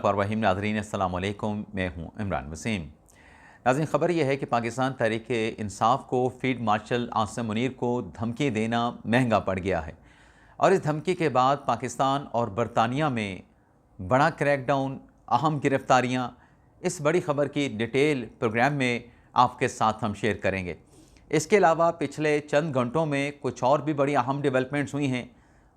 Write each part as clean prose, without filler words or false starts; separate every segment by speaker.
Speaker 1: रहीम नाज़रीन अस्सलाम वालेकुम, मैं हूँ इमरान वसीम। नाज़रीन, ख़बर यह है कि पाकिस्तान तहरीक इंसाफ को फील्ड मार्शल आसिम मुनीर को धमकी देना महंगा पड़ गया है और इस धमकी के बाद पाकिस्तान और बरतानिया में बड़ा क्रैकडाउन, अहम गिरफ्तारियाँ, इस बड़ी ख़बर की डिटेल प्रोग्राम में आपके साथ हम शेयर करेंगे। इसके अलावा पिछले चंद घंटों में कुछ और भी बड़ी अहम डेवलपमेंट्स हुई हैं,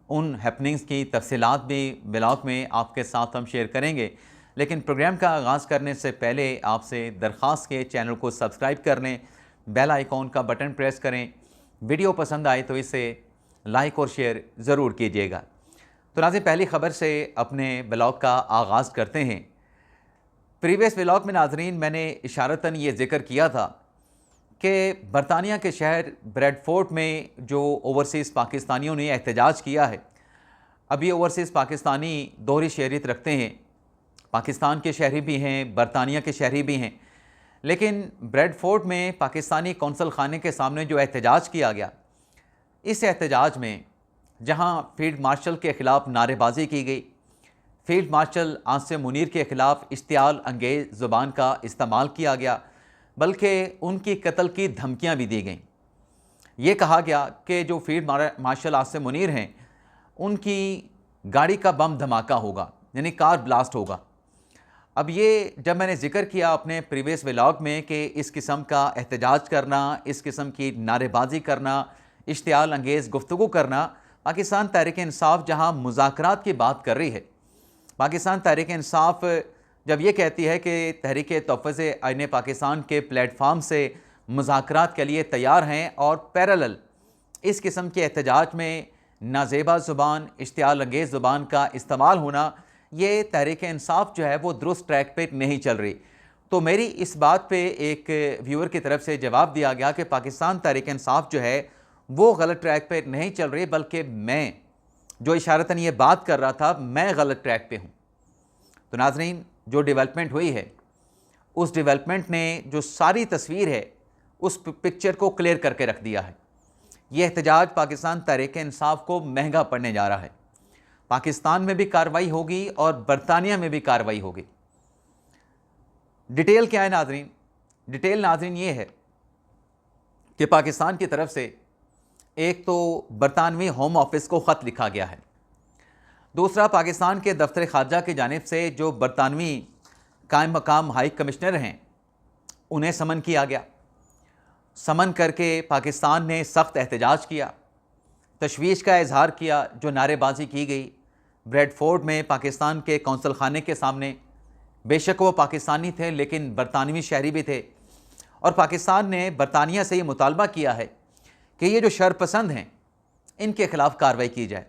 Speaker 1: उन हैपनिंग्स की तफसीलात भी ब्लॉग में आपके साथ हम शेयर करेंगे। लेकिन प्रोग्राम का आगाज़ करने से पहले आपसे दरख्वास्त के चैनल को सब्सक्राइब कर लें, बेल आइकॉन का बटन प्रेस करें। वीडियो पसंद आए तो इसे लाइक और शेयर ज़रूर कीजिएगा। तो नाज़रीन, पहली ख़बर से अपने ब्लॉग का आगाज़ करते हैं। प्रीवियस ब्लॉग में नाज़रीन मैंने इशारतन ये ज़िक्र किया था कि बरतानिया के शहर ब्रेडफोर्ड में जो ओवरसीज़ पाकिस्तानियों ने एहतजाज किया है। अब ये ओवरसीज़ पाकिस्तानी दोहरी शहरियत रखते हैं, पाकिस्तान के शहरी भी हैं, बरतानिया के शहरी भी हैं। लेकिन ब्रेडफोर्ड में पाकिस्तानी कौंसल खाने के सामने जो एहतजाज किया गया, इस एहतजाज में जहाँ फील्ड मार्शल के ख़िलाफ़ नारेबाजी की गई, फील्ड मार्शल आसिम मुनीर के ख़िलाफ़ इश्तियाल अंगेज़ ज़ुबान का इस्तेमाल किया गया, बल्कि उनकी कत्ल की धमकियां भी दी गईं। ये कहा गया कि जो फील्ड मार्शल आसिम मुनीर हैं, उनकी गाड़ी का बम धमाका होगा, यानी कार ब्लास्ट होगा। अब ये जब मैंने जिक्र किया अपने प्रीवियस व्लॉग में कि इस किस्म का एहतजाज करना, इस किस्म की नारेबाजी करना, इश्तियाल अंगेज़ गुफ्तगू करना, पाकिस्तान तहरीक इंसाफ जहाँ मुज़ाकरात की बात कर रही है, पाकिस्तान तहरीक इंसाफ जब ये कहती है कि तहरीक तोफ़ज़ आईन पाकिस्तान के प्लेटफार्म से मुज़ाकरात के लिए तैयार हैं और पैरेलल इस किस्म के एहतजाज में नाजेबा ज़ुबान, इश्तियाल अंगेज़ ज़ुबान का इस्तेमाल होना, ये तहरीक इंसाफ जो है वो दुरुस्त ट्रैक पे नहीं चल रही। तो मेरी इस बात पे एक व्यूअर की तरफ से जवाब दिया गया कि पाकिस्तान तहरीक इंसाफ जो है वो गलत ट्रैक पे नहीं चल रही, बल्कि मैं जो इशारतन ये बात कर रहा था, मैं गलत ट्रैक पे हूँ। तो नाज़रीन, जो डेवलपमेंट हुई है, उस डेवलपमेंट ने जो सारी तस्वीर है उस पिक्चर को क्लियर करके रख दिया है। ये एहतजाज पाकिस्तान तहरीक इंसाफ को महंगा पड़ने जा रहा है। पाकिस्तान में भी कार्रवाई होगी और बरतानिया में भी कार्रवाई होगी। डिटेल क्या है नाज़रीन? डिटेल नाज़रीन ये है कि पाकिस्तान की तरफ से एक तो बरतानवी होम ऑफिस को ख़त लिखा गया है, दूसरा पाकिस्तान के दफ्तर ख़ारजा की जानिब से जो बरतानवी कायम मकाम हाई कमिश्नर हैं उन्हें समन किया गया। समन करके पाकिस्तान ने सख्त एहतजाज किया, तशवीश का इजहार किया। जो नारेबाजी की गई ब्रेडफोर्ड में पाकिस्तान के कौंसल खाने के सामने, बेशक वो पाकिस्तानी थे लेकिन बरतानवी शहरी भी थे, और पाकिस्तान ने बरतानिया से ये मुतालबा किया है कि ये जो शरपसंद हैं इनके ख़िलाफ़ कार्रवाई की जाए।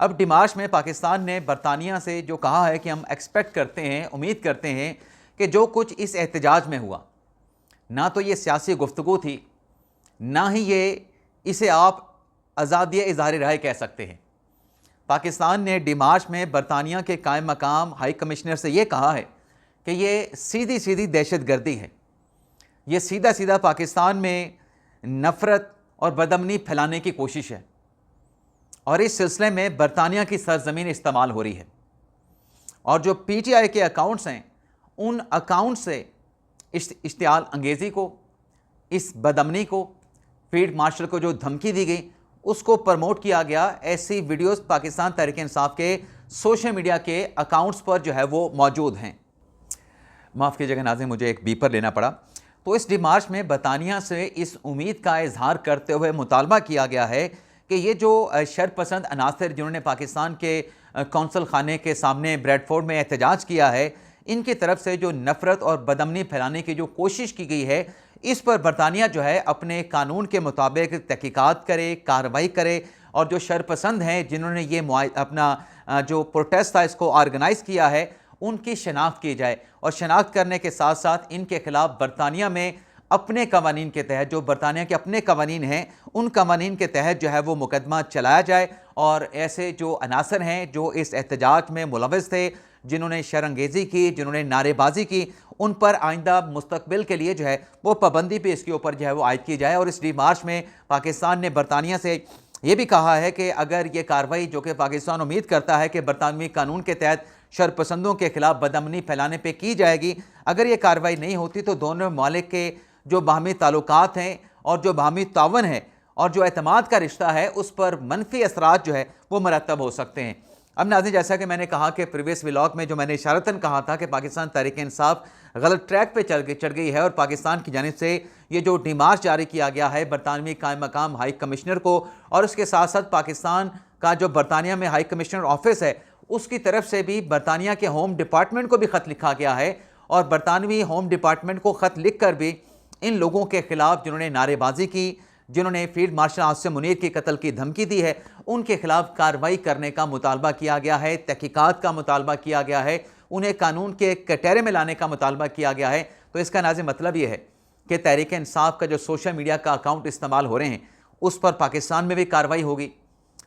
Speaker 1: अब डिमार्च में पाकिस्तान ने बरतानिया से जो कहा है कि हम एक्सपेक्ट करते हैं, उम्मीद करते हैं कि जो कुछ इस एहतजाज में हुआ, ना तो ये सियासी गुफ्तगू थी, ना ही ये इसे आप आज़ादी इज़हार राय कह सकते हैं। पाकिस्तान ने डिमार्च में बरतानिया के कायम मकाम हाई कमिश्नर से ये कहा है कि ये सीधी सीधी दहशत गर्दी है, ये सीधा सीधा पाकिस्तान में नफ़रत और बदअमनी फैलाने की कोशिश है, और इस सिलसिले में बरतानिया की सरजमीन इस्तेमाल हो रही है। और जो PTI के अकाउंट्स हैं, उन अकाउंट से इश्तियाल अंगेज़ी को, इस बदअमनी को, फील्ड मार्शल को जो धमकी दी गई, उसको प्रमोट किया गया। ऐसी वीडियोस पाकिस्तान तहरीक इंसाफ के सोशल मीडिया के अकाउंट्स पर जो है वो मौजूद हैं। माफ़ कीजिएगा नाज़रीन, मुझे एक बीपर लेना पड़ा। तो इस डिमार्च में बरतानिया से इस उम्मीद का इजहार करते हुए मुतालबा किया गया है कि ये जो शरपसंद अनासर जिन्होंने पाकिस्तान के कौंसल खाने के सामने ब्रेडफोर्ड में एहतजाज किया है, इनकी तरफ से जो नफ़रत और बदअमनी फैलाने की जो कोशिश की गई है, इस पर बरतानिया जो है अपने कानून के मुताबिक तहकीकात करे, कार्रवाई करे, और जो शरपसंद हैं जिन्होंने ये अपना जो प्रोटेस्ट था इसको ऑर्गेनाइज़ किया है, उनकी शनाख्त की जाए। और शनाख्त करने के साथ साथ इनके ख़िलाफ़ बरतानिया में अपने कवानीन के तहत, जो बरतानिया के अपने कवानीन हैं, उन कवानीन के तहत जो है वो मुकदमा चलाया जाए, और ऐसे जो अनासर हैं जो इस एहतजाज में मुलव्वस थे, जिन्होंने शरअंगेज़ी की, जिन्होंने नारेबाजी की, उन पर आइंदा मुस्तकबिल के लिए जो है वो पाबंदी पे इसके ऊपर जो है वो आयद की जाए। और इस डिमार्च में पाकिस्तान ने बरतानिया से ये भी कहा है कि अगर ये कार्रवाई, जो कि पाकिस्तान उम्मीद करता है कि बरतानवी कानून के तहत शरपसंदों के खिलाफ बदअमनी फैलाने पे की जाएगी। अगर ये कार्रवाई नहीं होती तो दोनों ममालिक के जो बाहमी ताल्लुकात हैं और जो बाहमी तावन है और जो एतमाद का रिश्ता है उस पर मनफी असरात जो है वो मरतब हो सकते हैं। अब नाज़रीन, जैसा कि मैंने कहा कि प्रीवियस व्लॉग में जो मैंने इशारतन कहा था कि पाकिस्तान तहरीक इंसाफ गलत ट्रैक पे चढ़ गई है और पाकिस्तान की जानिब से ये जो डिमार्च जारी किया गया है बरतानवी कायम मकाम हाई कमिश्नर को और उसके साथ साथ पाकिस्तान का जो बरतानिया में हाई कमिश्नर ऑफिस है उसकी तरफ से भी बरतानिया के होम डिपार्टमेंट को भी ख़त लिखा गया है और बरतानवी होम डिपार्टमेंट को ख़त लिख कर भी इन लोगों के खिलाफ जिन्होंने नारेबाजी की, जिन्होंने फील्ड मार्शल आसिम मुनीर के कत्ल की धमकी दी है, उनके खिलाफ कार्रवाई करने का मुतालबा किया गया है, तहकीकात का मुतालबा किया गया है, उन्हें कानून के कटहरे में लाने का मुतालबा किया गया है। तो इसका नाज़रीन मतलब ये है कि तहरीक इंसाफ का जो सोशल मीडिया का अकाउंट इस्तेमाल हो रहे हैं उस पर पाकिस्तान में भी कार्रवाई होगी।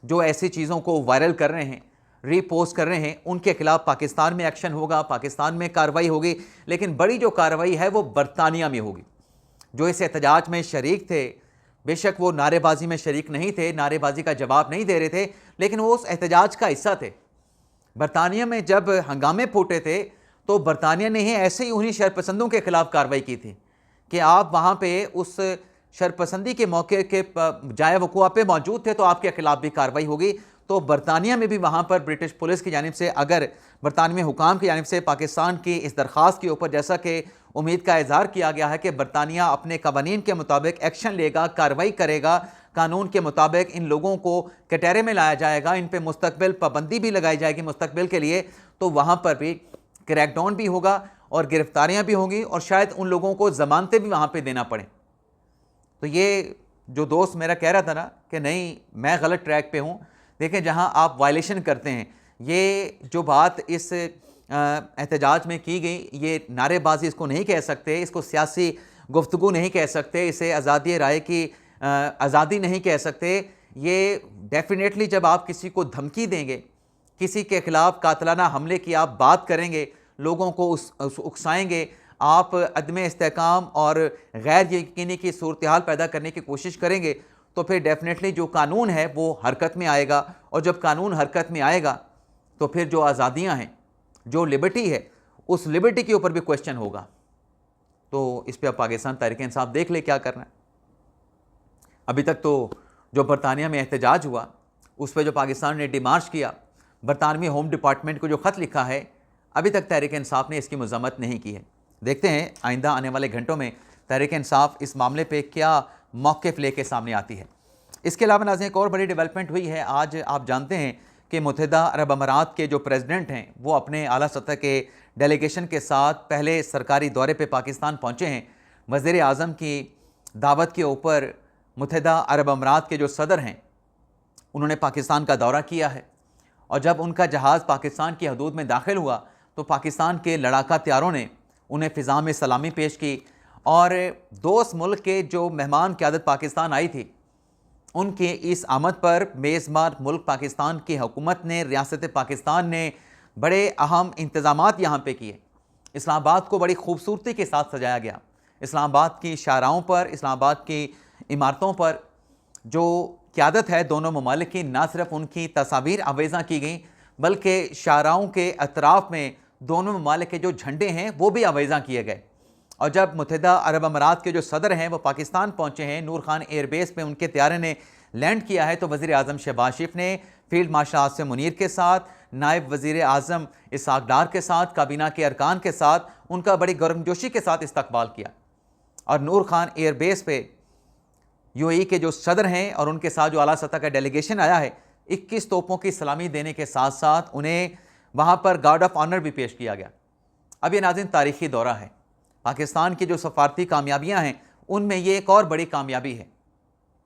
Speaker 1: जो ऐसी चीज़ों को वायरल कर रहे हैं, रीपोस्ट कर रहे हैं, उनके खिलाफ पाकिस्तान में एक्शन होगा, पाकिस्तान में कार्रवाई होगी। लेकिन बड़ी जो कार्रवाई है वो बरतानिया में होगी। जो इस एहतजाज में शरीक थे, बेशक वो नारेबाजी में शरीक नहीं थे, नारेबाजी का जवाब नहीं दे रहे थे, लेकिन वो उस एहतजाज का हिस्सा थे। बरतानिया में जब हंगामे फूटे थे तो बरतानिया ने ही ऐसे ही उन्हीं शरपसंदों के खिलाफ कार्रवाई की थी कि आप वहाँ पे उस शरपसंदी के मौके के जाए वक़ुआ पे मौजूद थे तो आपके खिलाफ भी कार्रवाई होगी। तो बरतानिया में भी वहाँ पर ब्रिटिश पुलिस की जानिब से, अगर बरतानवी हुकाम की जानिब से पाकिस्तान की इस दरख्वास्त के ऊपर जैसा कि उम्मीद का इजहार किया गया है कि बरतानिया अपने कवानीन के मुताबिक एक्शन लेगा, कार्रवाई करेगा, कानून के मुताबिक इन लोगों को कटहरे में लाया जाएगा, इन पे मुस्तकबिल पाबंदी भी लगाई जाएगी मुस्तकबिल के लिए, तो वहाँ पर भी क्रैकडाउन भी होगा और गिरफ्तारियाँ भी होंगी और शायद उन लोगों को ज़मानतें भी वहाँ पर देना पड़े। तो ये जो दोस्त मेरा कह रहा था ना कि नहीं मैं गलत ट्रैक पे हूँ, देखें जहाँ आप वायलेशन करते हैं, ये जो बात इस एहतजाज में की गई, ये नारेबाजी इसको नहीं कह सकते, इसको सियासी गुफ्तगू नहीं कह सकते, इसे आज़ादी राय की आज़ादी नहीं कह सकते। ये डेफिनेटली जब आप किसी को धमकी देंगे, किसी के ख़िलाफ़ कातलाना हमले की आप बात करेंगे, लोगों को उकसाएंगे, आप अदम इस्तेहकाम और गैर यकीनी की सूरत हाल पैदा करने की कोशिश करेंगे, तो फिर डेफिनेटली जो कानून है वो हरकत में आएगा और जब कानून हरकत में आएगा तो फिर जो आज़ादियाँ हैं, जो लिबर्टी है, उस लिबर्टी के ऊपर भी क्वेश्चन होगा। तो इस पर पाकिस्तान तहरीक इंसाफ देख ले क्या करना है। अभी तक तो जो बरतानिया में एहतजाज हुआ उस पर जो पाकिस्तान ने डिमार्च किया, बरतानवी होम डिपार्टमेंट को जो ख़त लिखा है, अभी तक तहरीक इंसाफ ने इसकी मज़म्मत नहीं की है। देखते हैं आइंदा आने वाले घंटों में तहरीक इंसाफ इस मामले पे क्या मौक़िफ़ लेके सामने आती है। इसके अलावा नाज़रीन एक और बड़ी डेवलपमेंट हुई है। आज आप जानते हैं कि मुत्तहिदा अरब अमारात के जो प्रेसिडेंट हैं वो अपने आला सतह के डेलीगेशन के साथ पहले सरकारी दौरे पे पाकिस्तान पहुँचे हैं। वज़ीर आज़म की दावत के ऊपर मुत्तहिदा अरब अमारात के जो सदर हैं उन्होंने पाकिस्तान का दौरा किया है और जब उनका जहाज़ पाकिस्तान की हदूद में दाखिल हुआ तो पाकिस्तान के लड़ाका त्यारों ने उन्हें फ़िज़ा में सलामी पेश की और दोस्त मुल्क के जो मेहमान क़यादत पाकिस्तान आई थी उनके इस आमद पर मेज़बान मुल्क पाकिस्तान की हुकूमत ने, रियासत पाकिस्तान ने बड़े अहम इंतज़ामात यहाँ पे किए। इस्लामाबाद को बड़ी खूबसूरती के साथ सजाया गया। इस्लामाबाद की शाहराहों पर, इस्लामाबाद की इमारतों पर जो क़यादत है दोनों ममालिक की, ना सिर्फ उनकी तस्वीर आवेज़ा की गई बल्कि शाहराहों के अतराफ़ में दोनों ममालिक के जो झंडे हैं वो भी आवेज़ा किए गए। और जब मुत्तहिदा अरब अमारात के जो सदर हैं वो पाकिस्तान पहुँचे हैं, नूर खान एयरबेस पे उनके त्यारे ने लैंड किया है, तो वज़ीर आज़म शहबाज शरीफ ने फील्ड मार्शल आसिम मुनीर के साथ, नायब वज़ीर आज़म इसहाक़ डार के साथ, काबीना के अरकान के साथ उनका बड़ी गर्मजोशी के साथ इस्तकबाल किया। और नूर खान एयरबेस पे यूएई के जो सदर हैं और उनके साथ जो आला सतह का डेलीगेशन आया है, 21 तोपों की सलामी देने के साथ साथ उन्हें वहाँ पर गार्ड ऑफ ऑनर भी पेश किया गया। अब ये नाज़रीन तारीख़ी दौरा है। पाकिस्तान की जो सफारती कामयाबियाँ हैं उनमें ये एक और बड़ी कामयाबी है।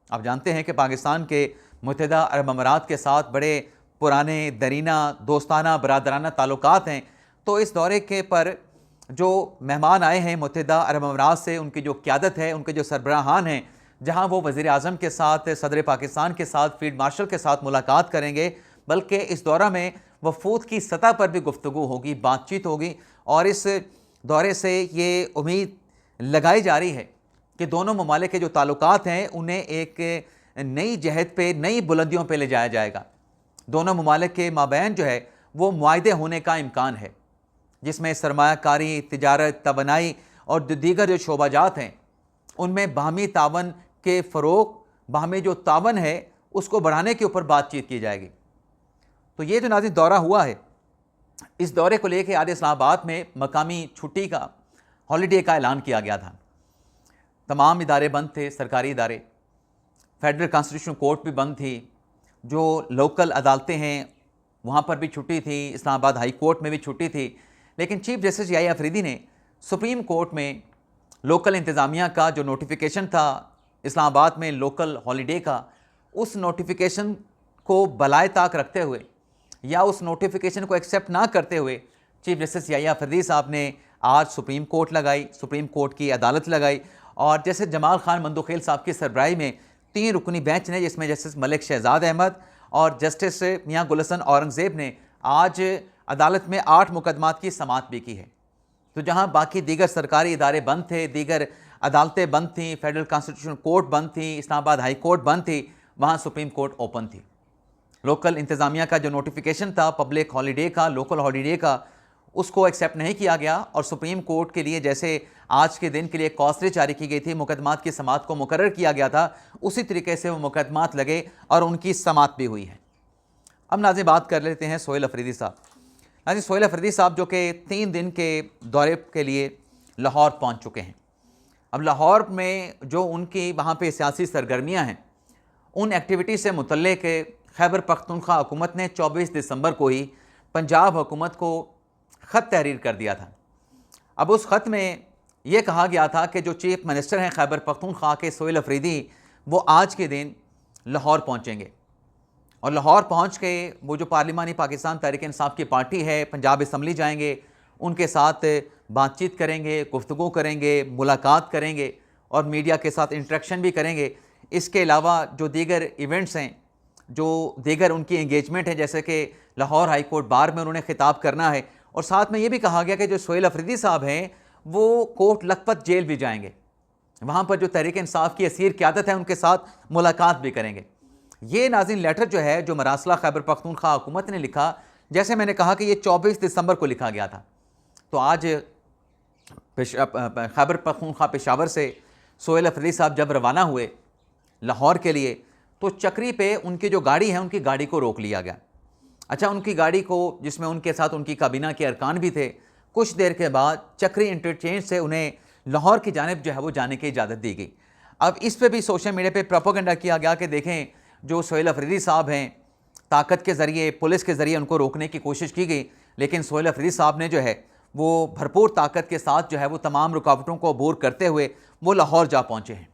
Speaker 1: आप जानते हैं कि पाकिस्तान के मुत्तहिदा अरब अमारात के साथ बड़े पुराने दरीना दोस्ताना बरादराना ताल्लुकात हैं। तो इस दौरे के पर जो मेहमान आए हैं मुत्तहिदा अरब अमारात से, उनकी जो क़यादत है, उनके जो सरबराहान हैं, जहाँ वो वज़ीर आज़म के साथ, सदर पाकिस्तान के साथ, फील्ड मार्शल के साथ मुलाकात करेंगे, बल्कि इस दौरा में वफूद की सतह पर भी गुफ्तगू होगी, बातचीत होगी। और इस दौरे से ये उम्मीद लगाई जा रही है कि दोनों ममालिक के जो ताल्लुकात हैं उन्हें एक नई जहत पे, नई बुलंदियों पे ले जाया जाएगा। दोनों ममालिक के माबैन जो है वो मुआहदे होने का इम्कान है, जिसमें सरमायाकारी, तिजारत, तवानाई और दीगर जो शोबाजात हैं उनमें बाहमी तावन के फ़रोग, बाहमी जो तावन है उसको बढ़ाने के ऊपर बातचीत की जाएगी। तो ये जो नाज़रीन दौरा हुआ है, इस दौरे को लेकर आज इस्लामाबाद में मकामी छुट्टी का, हॉलीडे का ऐलान किया गया था। तमाम इदारे बंद थे, सरकारी इदारे, फेडरल कॉन्स्टिट्यूशन कोर्ट भी बंद थी, जो लोकल अदालतें हैं वहाँ पर भी छुट्टी थी, इस्लामाबाद हाई कोर्ट में भी छुट्टी थी। लेकिन चीफ जस्टिस याहिया अफरीदी ने सुप्रीम कोर्ट में लोकल इंतज़ामिया का जो नोटिफिकेशन था इस्लामाबाद में लोकल हॉलीडे का, उस नोटिफिकेशन को बलाए ताक रखते हुए या उस नोटिफिकेशन को एक्सेप्ट ना करते हुए चीफ जस्टिस याहिया अफरीदी साहब ने आज सुप्रीम कोर्ट लगाई, सुप्रीम कोर्ट की अदालत लगाई। और जैसे जमाल खान मंदोखेल साहब की सरबराही में 3 रुकनी बेंच ने, जिसमें जस्टिस मलिक शहजाद अहमद और जस्टिस मियां गुलहसन औरंगज़ेब ने आज अदालत में 8 मुकदमात की समाअत भी की है। तो जहां बाकी दीगर सरकारी इदारे बंद थे, दीगर अदालतें बंद थीं, फेडरल कॉन्स्टिट्यूशन कोर्ट बंद थी, इस्लामाबाद हाई कोर्ट बंद थी, वहाँ सुप्रीम कोर्ट ओपन थी। लोकल इंतज़ामिया का जो नोटिफिकेशन था पब्लिक हॉलीडे का, लोकल हॉलीडे का, उसको एक्सेप्ट नहीं किया गया और सुप्रीम कोर्ट के लिए जैसे आज के दिन के लिए कॉस्टरी जारी की गई थी, मुकदमात की समाअत को मुकर्रर किया गया था, उसी तरीके से वो मुकदमात लगे और उनकी समाअत भी हुई है। अब नाज़रीन बात कर लेते हैं सोहेल अफरीदी साहब। नाज़रीन सोहेल अफरीदी साहब जो कि 3 दिन के दौरे के लिए लाहौर पहुँच चुके हैं। अब लाहौर में जो उनकी वहाँ पर सियासी सरगर्मियाँ हैं, उन एक्टिविटी से मुतल्लिक खैबर पख्तूनख्वा हुकूमत ने 24 दिसंबर को ही पंजाब हुकूमत को ख़त तहरीर कर दिया था। अब उस ख़त में यह कहा गया था कि जो चीफ मिनिस्टर हैं खैबर पख्तूनख्वा के सोहेल अफरीदी, वो आज के दिन लाहौर पहुंचेंगे और लाहौर पहुंच के वो जो पार्लिमानी पाकिस्तान तहरीक इंसाफ की पार्टी है, पंजाब असम्बली जाएंगे, उनके साथ बातचीत करेंगे, गुफ्तगू करेंगे, मुलाकात करेंगे और मीडिया के साथ इंटरेक्शन भी करेंगे। इसके अलावा जो दीगर इवेंट्स हैं, जो दीगर उनकी एंगेजमेंट है, जैसे कि लाहौर हाई कोर्ट बार में उन्होंने खिताब करना है। और साथ में ये भी कहा गया कि जो सोहेल अफरीदी साहब हैं वो कोट लखपत जेल भी जाएंगे, वहाँ पर जो तहरीक इंसाफ की असीर क़यादत है उनके साथ मुलाकात भी करेंगे। ये नाज़रीन लेटर जो है, जो मरासला खैबर पख्तूनख्वा हुकूमत ने लिखा, जैसे मैंने कहा कि ये 24 दिसंबर को लिखा गया था। तो आज खैबर पख्तूनख्वा पेशावर से सोहेल अफरीदी साहब जब रवाना हुए लाहौर के लिए, तो चक्री पे उनकी जो गाड़ी है, उनकी गाड़ी को रोक लिया गया। अच्छा, उनकी गाड़ी को, जिसमें उनके साथ उनकी काबीना के अरकान भी थे, कुछ देर के बाद चक्री इंटरचेंज से उन्हें लाहौर की जानिब जो है वो जाने की इजाज़त दी गई। अब इस पे भी सोशल मीडिया पे प्रोपेगेंडा किया गया कि देखें जो सोहेल अफरीदी साहब हैं, ताकत के ज़रिए, पुलिस के ज़रिए उनको रोकने की कोशिश की गई, लेकिन सोहेल अफरीदी साहब ने जो है वो भरपूर ताकत के साथ जो है वो तमाम रुकावटों को अबूर करते हुए वो लाहौर जा पहुँचे हैं।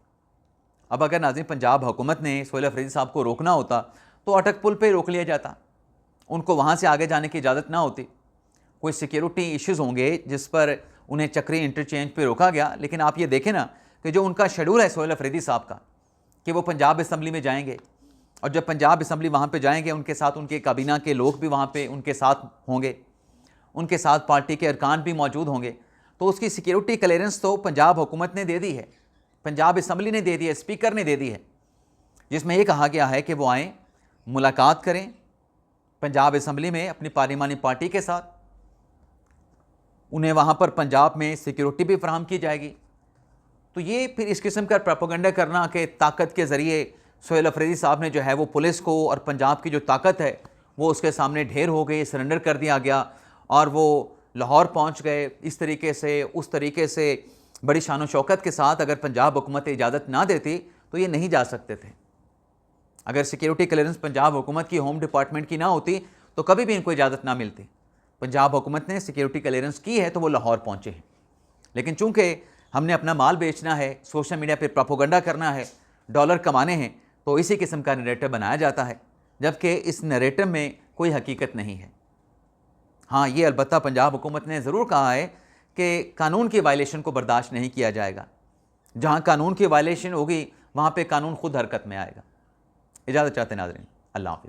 Speaker 1: अब अगर नाज़रीन पंजाब हुकूमत ने सोहेल अफरीदी साहब को रोकना होता तो अटक पुल पे रोक लिया जाता, उनको वहाँ से आगे जाने की इजाज़त ना होती। कोई सिक्योरिटी इश्यूज़ होंगे जिस पर उन्हें चक्री इंटरचेंज पे रोका गया। लेकिन आप ये देखें ना कि जो उनका शेड्यूल है सोहेल अफरीदी साहब का, कि वो पंजाब असम्बली में जाएंगे और जब पंजाब असम्बली वहाँ पे जाएंगे, उनके साथ उनके काबीना के लोग भी वहाँ पे उनके साथ होंगे, उनके साथ पार्टी के अरकान भी मौजूद होंगे। तो उसकी सिक्योरिटी क्लियरेंस तो पंजाब हुकूमत ने दे दी है, पंजाब असम्बली ने दे दी है, स्पीकर ने दे दी है, जिसमें यह कहा गया है कि वो आएँ, मुलाकात करें पंजाब असम्बली में अपनी पार्लिमानी पार्टी के साथ। उन्हें वहाँ पर पंजाब में सिक्योरिटी भी फराहम की जाएगी। तो ये फिर इस किस्म का प्रोपेगेंडा करना कि ताकत के ज़रिए सोहेल अफरीदी साहब ने जो है वो पुलिस को और पंजाब की जो ताकत है वो उसके सामने ढेर हो गई, सरेंडर कर दिया गया और वो लाहौर पहुँच गए। इस तरीके से, उस तरीके से बड़ी शान व शौकत के साथ अगर पंजाब हुकूमत इजाज़त ना देती तो ये नहीं जा सकते थे। अगर सिक्योरिटी क्लियरेंस पंजाब हुकूमत की, होम डिपार्टमेंट की ना होती तो कभी भी इनको इजाज़त ना मिलती। पंजाब हुकूमत ने सिक्योरिटी क्लियरेंस की है तो वो लाहौर पहुँचे हैं। लेकिन चूँकि हमने अपना माल बेचना है, सोशल मीडिया पर प्रोपेगेंडा करना है, डॉलर कमाने हैं, तो इसी किस्म का नैरेटिव बनाया जाता है, जबकि इस नैरेटिव में कोई हकीकत नहीं है। हाँ, ये अलबत्ता पंजाब हुकूमत ने ज़रूर कहा है कि कानून की वायलेशन को बर्दाश्त नहीं किया जाएगा। जहाँ कानून की वायलेशन होगी वहाँ पे कानून खुद हरकत में आएगा। इजाज़त चाहते नाज़रीन, अल्लाह हाफ़िज़।